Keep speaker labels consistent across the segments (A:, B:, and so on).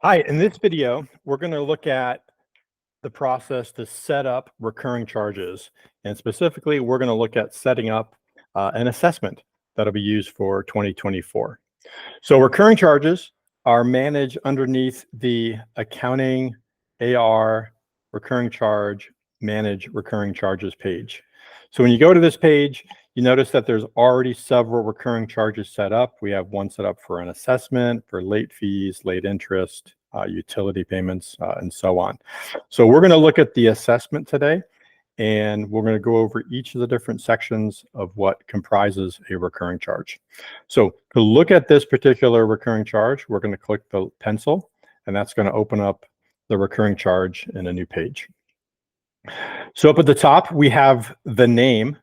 A: Hi, in this video, we're going to look at the process to set up recurring charges. And specifically, we're going to look at setting up an assessment that'll be used for 2024. So recurring charges are managed underneath the accounting AR recurring charge, manage recurring charges page. So when you go to this page, you notice that there's already several recurring charges set up. We have one set up for an assessment, for late fees, late interest, utility payments, and so on. So we're going to look at the assessment today, and we're going to go over each of the different sections of what comprises a recurring charge. So to look at this particular recurring charge, we're going to click the pencil, and that's going to open up the recurring charge in a new page. So up at the top, we have the name.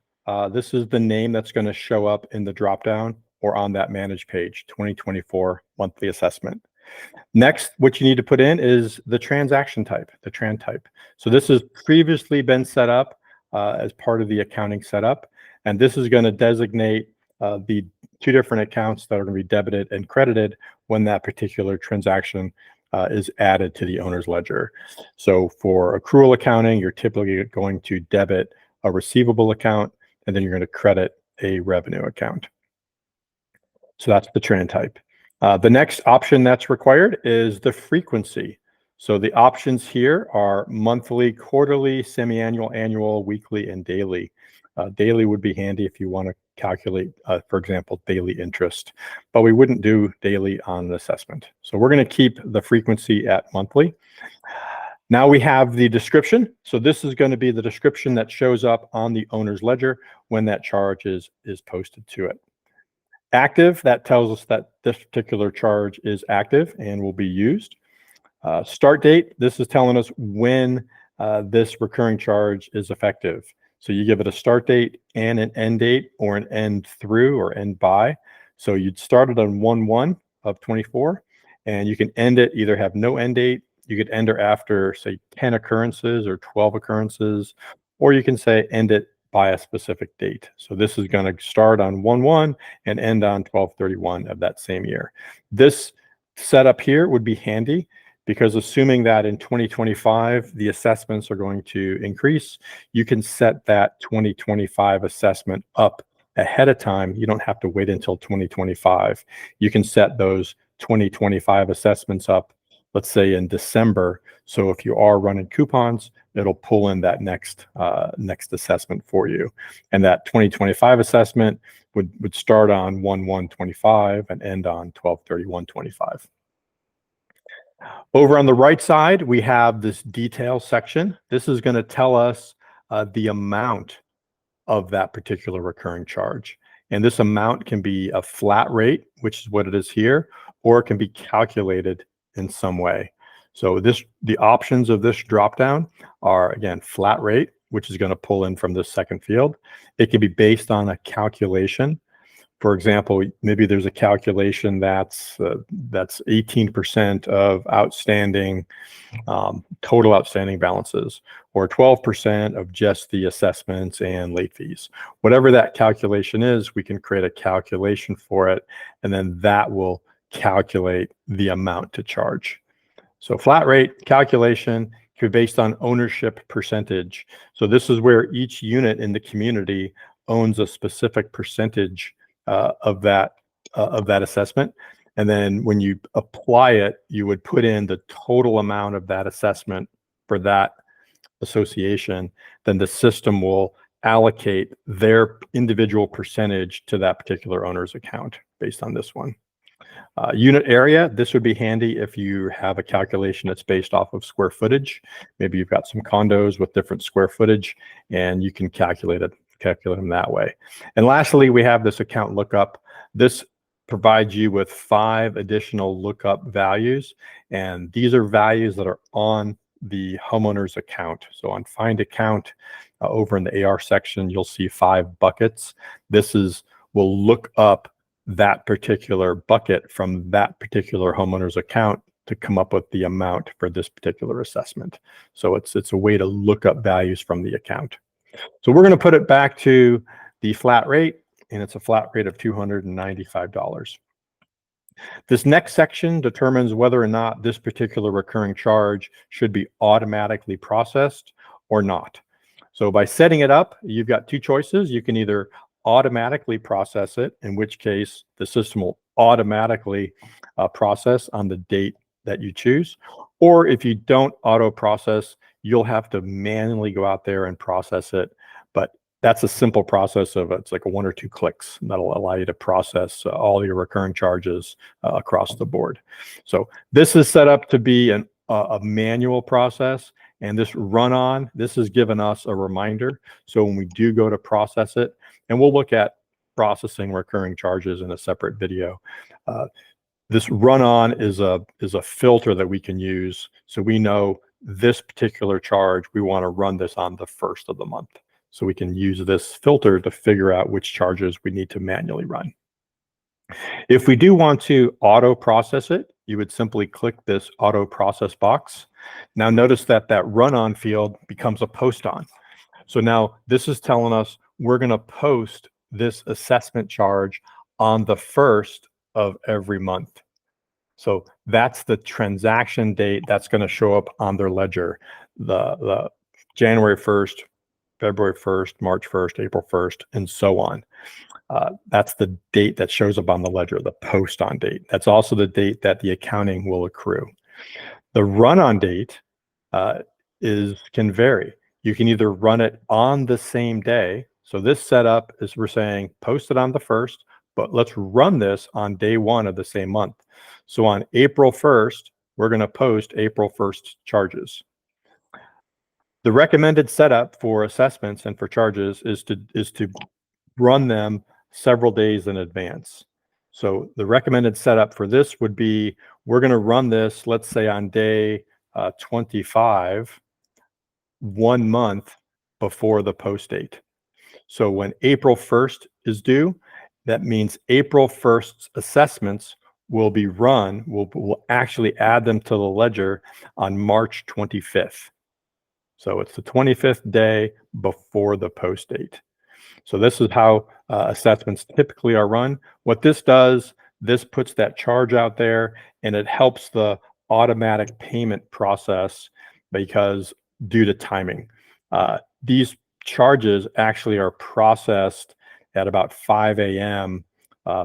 A: This is the name that's going to show up in the dropdown or on that manage page, 2024 monthly assessment. Next, what you need to put in is the transaction type, the tran type. So this has previously been set up as part of the accounting setup, and this is going to designate the two different accounts that are going to be debited and credited when that particular transaction is added to the owner's ledger. So for accrual accounting, you're typically going to debit a receivable account, and then you're going to credit a revenue account. So that's the tran type. The next option that's required is the frequency. So the options here are monthly, quarterly, semi-annual, annual, weekly, and daily. Daily would be handy if you want to calculate, for example, daily interest, but we wouldn't do daily on an assessment. So we're going to keep the frequency at monthly. Now we have the description. So this is going to be the description that shows up on the owner's ledger when that charge is posted to it. Active, that tells us that this particular charge is active and will be used. Start date, this is telling us when this recurring charge is effective. So you give it a start date and an end date, or an end through or end by. So you'd start it on 1/1 of 24, and you can end it, either have no end date, you could end it after, say, 10 occurrences or 12 occurrences, or you can say end it by a specific date. So this is going to start on 1/1 and end on 12/31 of that same year. This setup here would be handy because, assuming that in 2025 the assessments are going to increase, you can set that 2025 assessment up ahead of time. You don't have to wait until 2025. You can set those 2025 assessments up, let's say in December. So if you are running coupons, it'll pull in that next assessment for you. And that 2025 assessment would start on 1/1/25 and end on 12/31/25. Over on the right side, we have this detail section. This is going to tell us the amount of that particular recurring charge. And this amount can be a flat rate, which is what it is here, or it can be calculated in some way. So the options of this dropdown are, again, flat rate, which is going to pull in from this second field. It can be based on a calculation. For example, maybe there's a calculation that's 18% of outstanding, total outstanding balances, or 12% of just the assessments and late fees. Whatever that calculation is, we can create a calculation for it, and then that will calculate the amount to charge. So flat rate calculation can be based on ownership percentage. So this is where each unit in the community owns a specific percentage of that assessment. And then when you apply it, you would put in the total amount of that assessment for that association. Then the system will allocate their individual percentage to that particular owner's account based on this one. Unit area, this would be handy if you have a calculation that's based off of square footage. Maybe you've got some condos with different square footage, and you can calculate them that way. And lastly, we have this account lookup. This provides you with 5 additional lookup values, and these are values that are on the homeowner's account. So on Find Account, over in the AR section, you'll see 5 buckets. Will look up that particular bucket from that particular homeowner's account to come up with the amount for this particular assessment. So it's a way to look up values from the account. So we're going to put it back to the flat rate, and it's a flat rate of $295. This next section determines whether or not this particular recurring charge should be automatically processed or not. So by setting it up, you've got two choices. You can either automatically process it, in which case the system will automatically process on the date that you choose. Or if you don't auto process, you'll have to manually go out there and process it. But that's a simple process of it's like a 1 or 2 clicks that'll allow you to process all your recurring charges across the board. So this is set up to be a manual process, and this run on, this has given us a reminder. So when we do go to process it, and we'll look at processing recurring charges in a separate video. This run on is a filter that we can use, so we know this particular charge, we want to run this on the first of the month. So we can use this filter to figure out which charges we need to manually run. If we do want to auto process it, you would simply click this auto process box. Now notice that that run on field becomes a post on. So now this is telling us we're going to post this assessment charge on the first of every month. So that's the transaction date that's going to show up on their ledger, the January 1st, February 1st, March 1st, April 1st, and so on. That's the date that shows up on the ledger, the post on date. That's also the date that the accounting will accrue. The run on date can vary. You can either run it on the same day. So this setup is we're saying post it on the first, but let's run this on day 1 of the same month. So on April 1st, we're going to post April 1st charges. The recommended setup for assessments and for charges is to run them several days in advance. So the recommended setup for this would be, we're going to run this, let's say on day 25, 1 month before the post date. So when April 1st is due, that means April 1st's assessments will be run, we'll actually add them to the ledger on March 25th. So it's the 25th day before the post date. So this is how assessments typically are run. What this does, this puts that charge out there, and it helps the automatic payment process because due to timing. These charges actually are processed at about 5 a.m.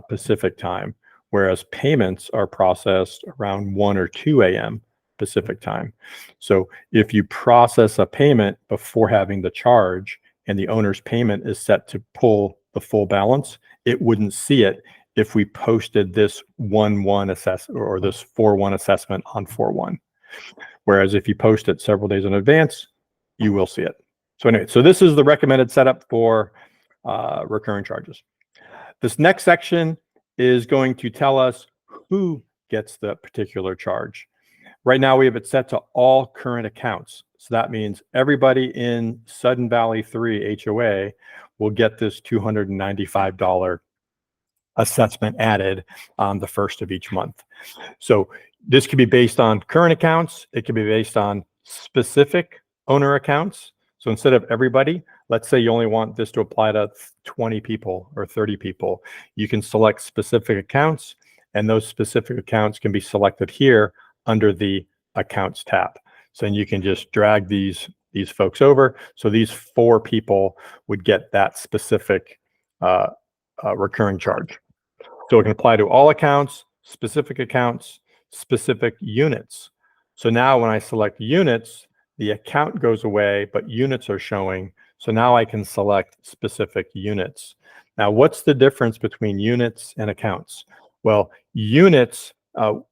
A: Pacific time, whereas payments are processed around 1 or 2 a.m. Pacific time. So if you process a payment before having the charge and the owner's payment is set to pull the full balance, it wouldn't see it if we posted this 1/1 assessment or this 4/1 assessment on 4/1. Whereas if you post it several days in advance, you will see it. So anyway, so this is the recommended setup for recurring charges. This next section is going to tell us who gets the particular charge. Right now we have it set to all current accounts. So that means everybody in Sudden Valley 3 HOA will get this $295 assessment added on the first of each month. So this could be based on current accounts. It could be based on specific owner accounts. So instead of everybody, let's say you only want this to apply to 20 people or 30 people. You can select specific accounts, and those specific accounts can be selected here under the accounts tab. So then you can just drag these folks over. So these 4 people would get that specific recurring charge. So it can apply to all accounts, specific units. So now when I select units, the account goes away, but units are showing. So now I can select specific units. Now, what's the difference between units and accounts? Well, units are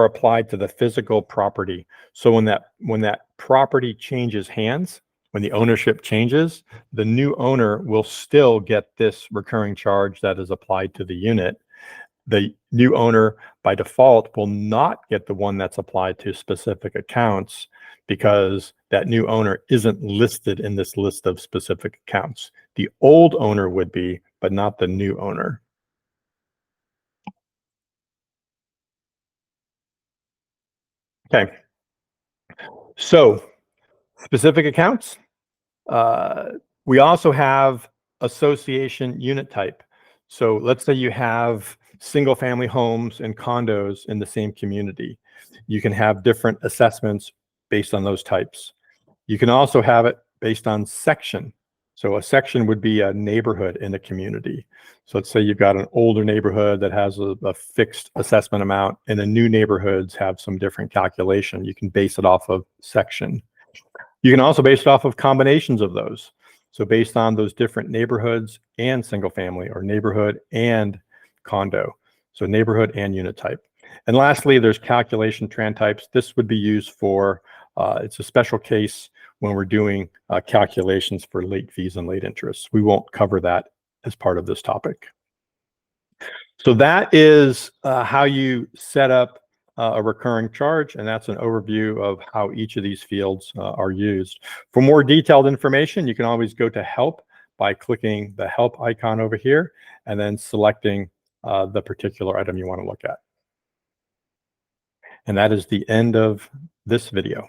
A: applied to the physical property. So when that property changes hands, when the ownership changes, the new owner will still get this recurring charge that is applied to the unit. The new owner by default will not get the one that's applied to specific accounts because that new owner isn't listed in this list of specific accounts. The old owner would be, but not the new owner. Okay. So specific accounts. We also have association unit type. So let's say you have single family homes and condos in the same community. You can have different assessments based on those types. You can also have it based on section. So a section would be a neighborhood in a community. So let's say you've got an older neighborhood that has a fixed assessment amount, and the new neighborhoods have some different calculation. You can base it off of section. You can also base it off of combinations of those. So based on those different neighborhoods and single family, or neighborhood and condo. So neighborhood and unit type. And lastly, there's calculation tran types. This would be used for, it's a special case when we're doing calculations for late fees and late interest. We won't cover that as part of this topic. So that is how you set up a recurring charge, and that's an overview of how each of these fields are used. For more detailed information, you can always go to Help by clicking the Help icon over here and then selecting the particular item you want to look at. And that is the end of this video.